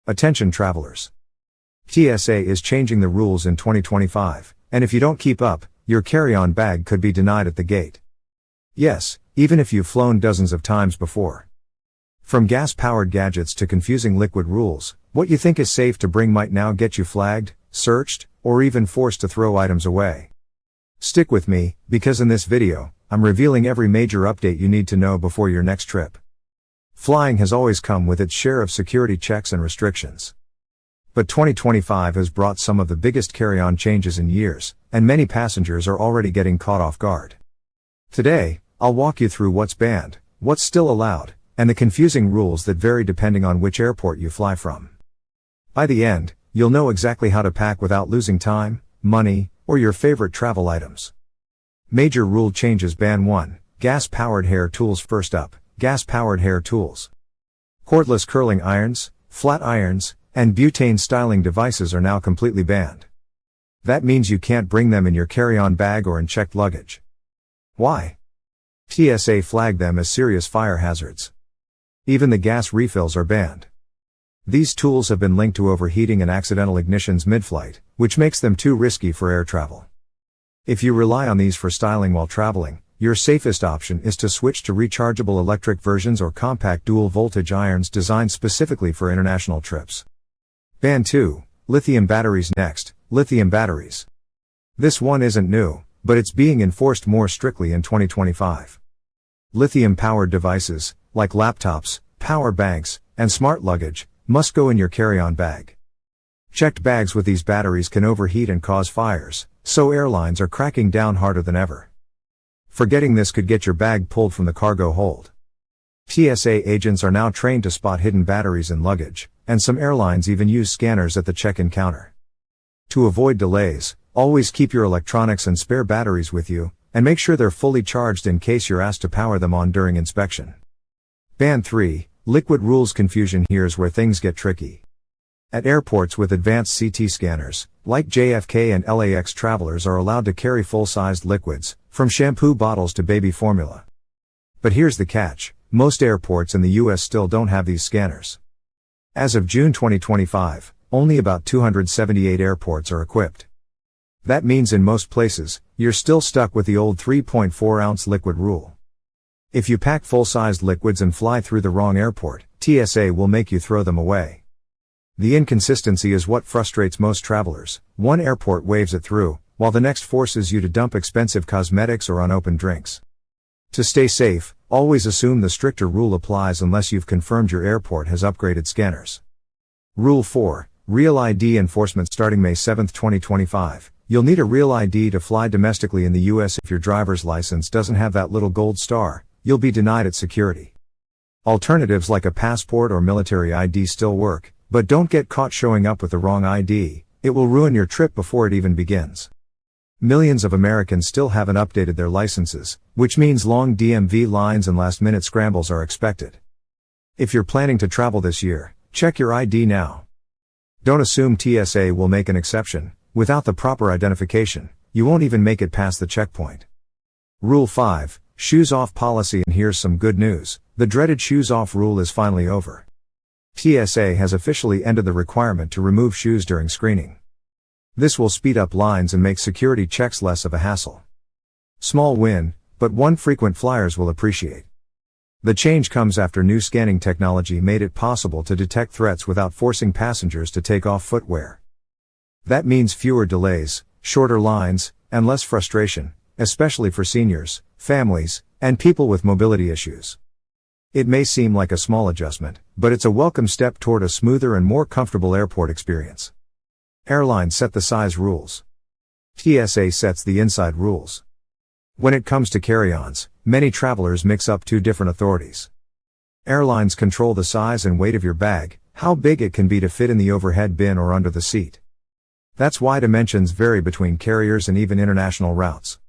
Attention travelers. TSA is changing the rules in 2025, and if you don't keep up, your carry-on bag could be denied at the gate. Yes, even if you've flown dozens of times before. From gas-powered gadgets to confusing liquid rules, what you think is safe to bring might now get you flagged, searched, or even forced to throw items away. Stick with me, because in this video, I'm revealing every major update you need to know before your next trip. Flying has always come with its share of security checks and restrictions. But 2025 has brought some of the biggest carry-on changes in years, and many passengers are already getting caught off guard. Today, I'll walk you through what's banned, what's still allowed, and the confusing rules that vary depending on which airport you fly from. By the end, you'll know exactly how to pack without losing time, money, or your favorite travel items. Major rule changes. Ban 1. Gas-powered hair tools. First up, gas-powered hair tools. Cordless curling irons, flat irons, and butane styling devices are now completely banned. That means you can't bring them in your carry-on bag or in checked luggage. Why? TSA flagged them as serious fire hazards. Even the gas refills are banned. These tools have been linked to overheating and accidental ignitions mid-flight, which makes them too risky for air travel. If you rely on these for styling while traveling, your safest option is to switch to rechargeable electric versions or compact dual-voltage irons designed specifically for international trips. Ban 2. Lithium batteries. Next, lithium batteries. This one isn't new, but it's being enforced more strictly in 2025. Lithium-powered devices, like laptops, power banks, and smart luggage, must go in your carry-on bag. Checked bags with these batteries can overheat and cause fires, so airlines are cracking down harder than ever. Forgetting this could get your bag pulled from the cargo hold. TSA agents are now trained to spot hidden batteries in luggage, and some airlines even use scanners at the check-in counter. To avoid delays, always keep your electronics and spare batteries with you, and make sure they're fully charged in case you're asked to power them on during inspection. Ban 3. Liquid rules. Confusion. Here's where things get tricky. At airports with advanced CT scanners, like JFK and LAX, travelers are allowed to carry full-sized liquids, from shampoo bottles to baby formula. But here's the catch, most airports in the US still don't have these scanners. As of June 2025, only about 278 airports are equipped. That means in most places, you're still stuck with the old 3.4-ounce liquid rule. If you pack full-sized liquids and fly through the wrong airport, TSA will make you throw them away. The inconsistency is what frustrates most travelers. One airport waves it through, while the next forces you to dump expensive cosmetics or unopened drinks. To stay safe, always assume the stricter rule applies unless you've confirmed your airport has upgraded scanners. Rule 4. Real ID enforcement. Starting May 7, 2025, you'll need a real ID to fly domestically in the US. If your driver's license doesn't have that little gold star, you'll be denied at security. Alternatives like a passport or military ID still work, but don't get caught showing up with the wrong ID. It will ruin your trip before it even begins. Millions of Americans still haven't updated their licenses, which means long DMV lines and last-minute scrambles are expected. If you're planning to travel this year, check your ID now. Don't assume TSA will make an exception. Without the proper identification, you won't even make it past the checkpoint. Rule 5. Shoes off policy. And here's some good news, the dreaded shoes off rule is finally over. TSA has officially ended the requirement to remove shoes during screening. This will speed up lines and make security checks less of a hassle. Small win, but one frequent flyers will appreciate. The change comes after new scanning technology made it possible to detect threats without forcing passengers to take off footwear. That means fewer delays, shorter lines, and less frustration, especially for seniors, families, and people with mobility issues. It may seem like a small adjustment, but it's a welcome step toward a smoother and more comfortable airport experience. Airlines set the size rules. TSA sets the inside rules. When it comes to carry-ons, many travelers mix up two different authorities. Airlines control the size and weight of your bag, how big it can be to fit in the overhead bin or under the seat. That's why dimensions vary between carriers and even international routes.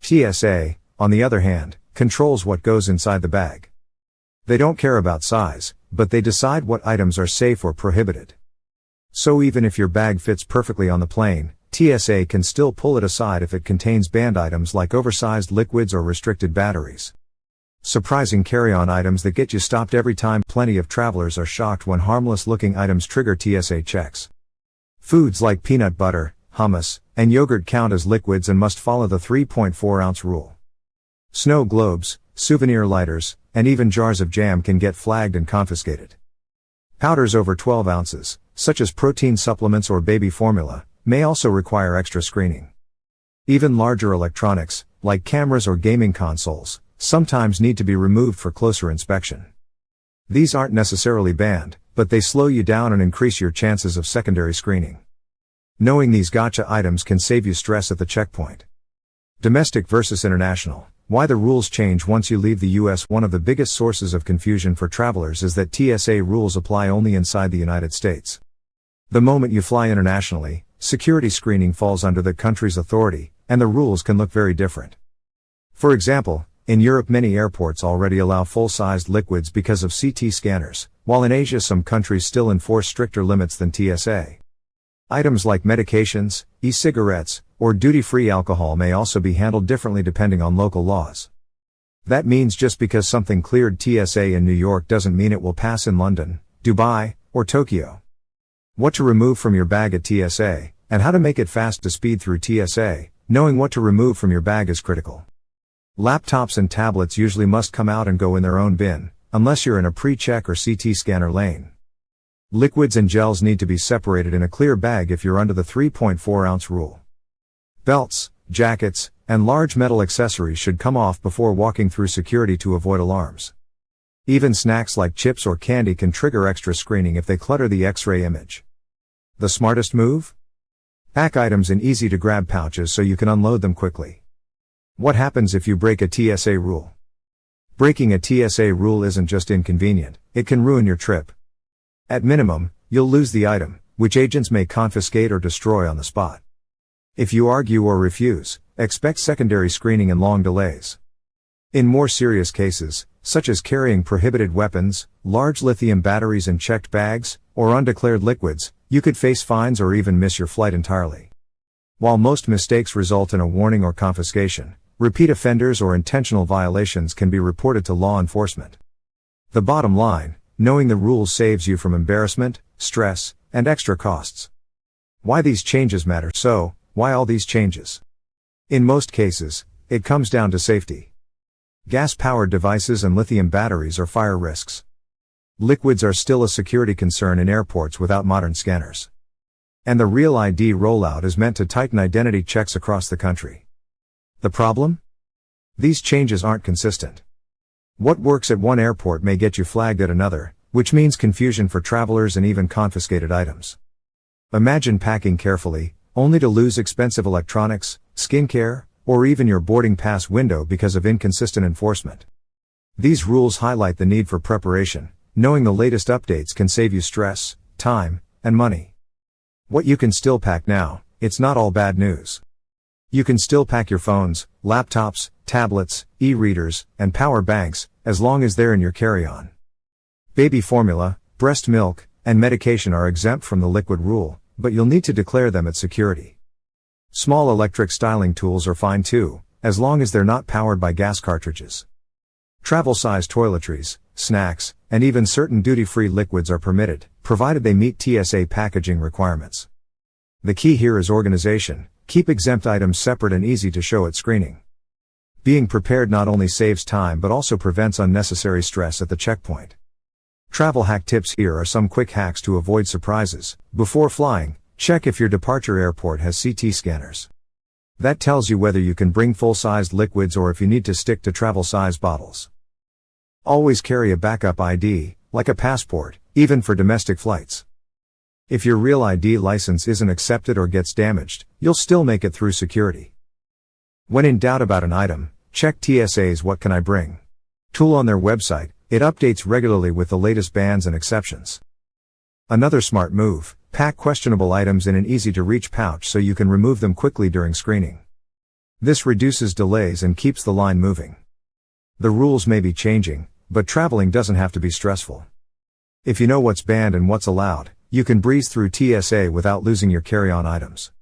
TSA, on the other hand, controls what goes inside the bag. They don't care about size, but they decide what items are safe or prohibited. So even if your bag fits perfectly on the plane, TSA can still pull it aside if it contains banned items like oversized liquids or restricted batteries. Surprising carry-on items that get you stopped every time. Plenty of travelers are shocked when harmless-looking items trigger TSA checks. Foods like peanut butter, hummus, and yogurt count as liquids and must follow the 3.4-ounce rule. Snow globes, souvenir lighters, and even jars of jam can get flagged and confiscated. Powders over 12 ounces, such as protein supplements or baby formula, may also require extra screening. Even larger electronics, like cameras or gaming consoles, sometimes need to be removed for closer inspection. These aren't necessarily banned, but they slow you down and increase your chances of secondary screening. Knowing these gotcha items can save you stress at the checkpoint. Domestic versus international. Why the rules change once you leave the US. One of the biggest sources of confusion for travelers is that TSA rules apply only inside the United States. The moment you fly internationally, security screening falls under that country's authority, and the rules can look very different. For example, in Europe many airports already allow full-sized liquids because of CT scanners, while in Asia some countries still enforce stricter limits than TSA. Items like medications, e-cigarettes, or duty-free alcohol may also be handled differently depending on local laws. That means just because something cleared TSA in New York doesn't mean it will pass in London, Dubai, or Tokyo. What to remove from your bag at TSA, and how to make it fast to speed through TSA. Knowing what to remove from your bag is critical. Laptops and tablets usually must come out and go in their own bin, unless you're in a pre-check or CT scanner lane. Liquids and gels need to be separated in a clear bag if you're under the 3.4-ounce rule. Belts, jackets, and large metal accessories should come off before walking through security to avoid alarms. Even snacks like chips or candy can trigger extra screening if they clutter the X-ray image. The smartest move? Pack items in easy-to-grab pouches so you can unload them quickly. What happens if you break a TSA rule? Breaking a TSA rule isn't just inconvenient, it can ruin your trip. At minimum, you'll lose the item, which agents may confiscate or destroy on the spot. If you argue or refuse, expect secondary screening and long delays. In more serious cases, such as carrying prohibited weapons, large lithium batteries in checked bags, or undeclared liquids, you could face fines or even miss your flight entirely. While most mistakes result in a warning or confiscation, repeat offenders or intentional violations can be reported to law enforcement. The bottom line, knowing the rules saves you from embarrassment, stress, and extra costs. Why these changes matter. So, why all these changes? In most cases, it comes down to safety. Gas-powered devices and lithium batteries are fire risks. Liquids are still a security concern in airports without modern scanners. And the Real ID rollout is meant to tighten identity checks across the country. The problem? These changes aren't consistent. What works at one airport may get you flagged at another, which means confusion for travelers and even confiscated items. Imagine packing carefully, only to lose expensive electronics, skincare, or even your boarding pass window because of inconsistent enforcement. These rules highlight the need for preparation. Knowing the latest updates can save you stress, time, and money. What you can still pack now, it's not all bad news. You can still pack your phones, laptops, tablets, e-readers, and power banks, as long as they're in your carry-on. Baby formula, breast milk, and medication are exempt from the liquid rule, but you'll need to declare them at security. Small electric styling tools are fine too, as long as they're not powered by gas cartridges. Travel-size toiletries, snacks, and even certain duty-free liquids are permitted, provided they meet TSA packaging requirements. The key here is organization. Keep exempt items separate and easy to show at screening. Being prepared not only saves time but also prevents unnecessary stress at the checkpoint. Travel hack tips. Here are some quick hacks to avoid surprises. Before flying, check if your departure airport has CT scanners. That tells you whether you can bring full-sized liquids or if you need to stick to travel-size bottles. Always carry a backup ID, like a passport, even for domestic flights. If your Real ID license isn't accepted or gets damaged, you'll still make it through security. When in doubt about an item, check TSA's What Can I Bring tool on their website. It updates regularly with the latest bans and exceptions. Another smart move, pack questionable items in an easy-to-reach pouch so you can remove them quickly during screening. This reduces delays and keeps the line moving. The rules may be changing, but traveling doesn't have to be stressful. If you know what's banned and what's allowed, you can breeze through TSA without losing your carry-on items.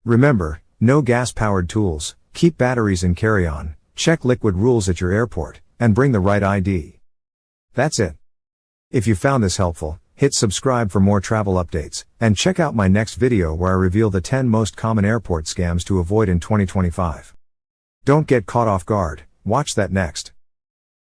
Remember, no gas-powered tools, keep batteries in carry-on, check liquid rules at your airport, and bring the right ID. That's it. If you found this helpful, hit subscribe for more travel updates, and check out my next video where I reveal the 10 most common airport scams to avoid in 2025. Don't get caught off guard, watch that next.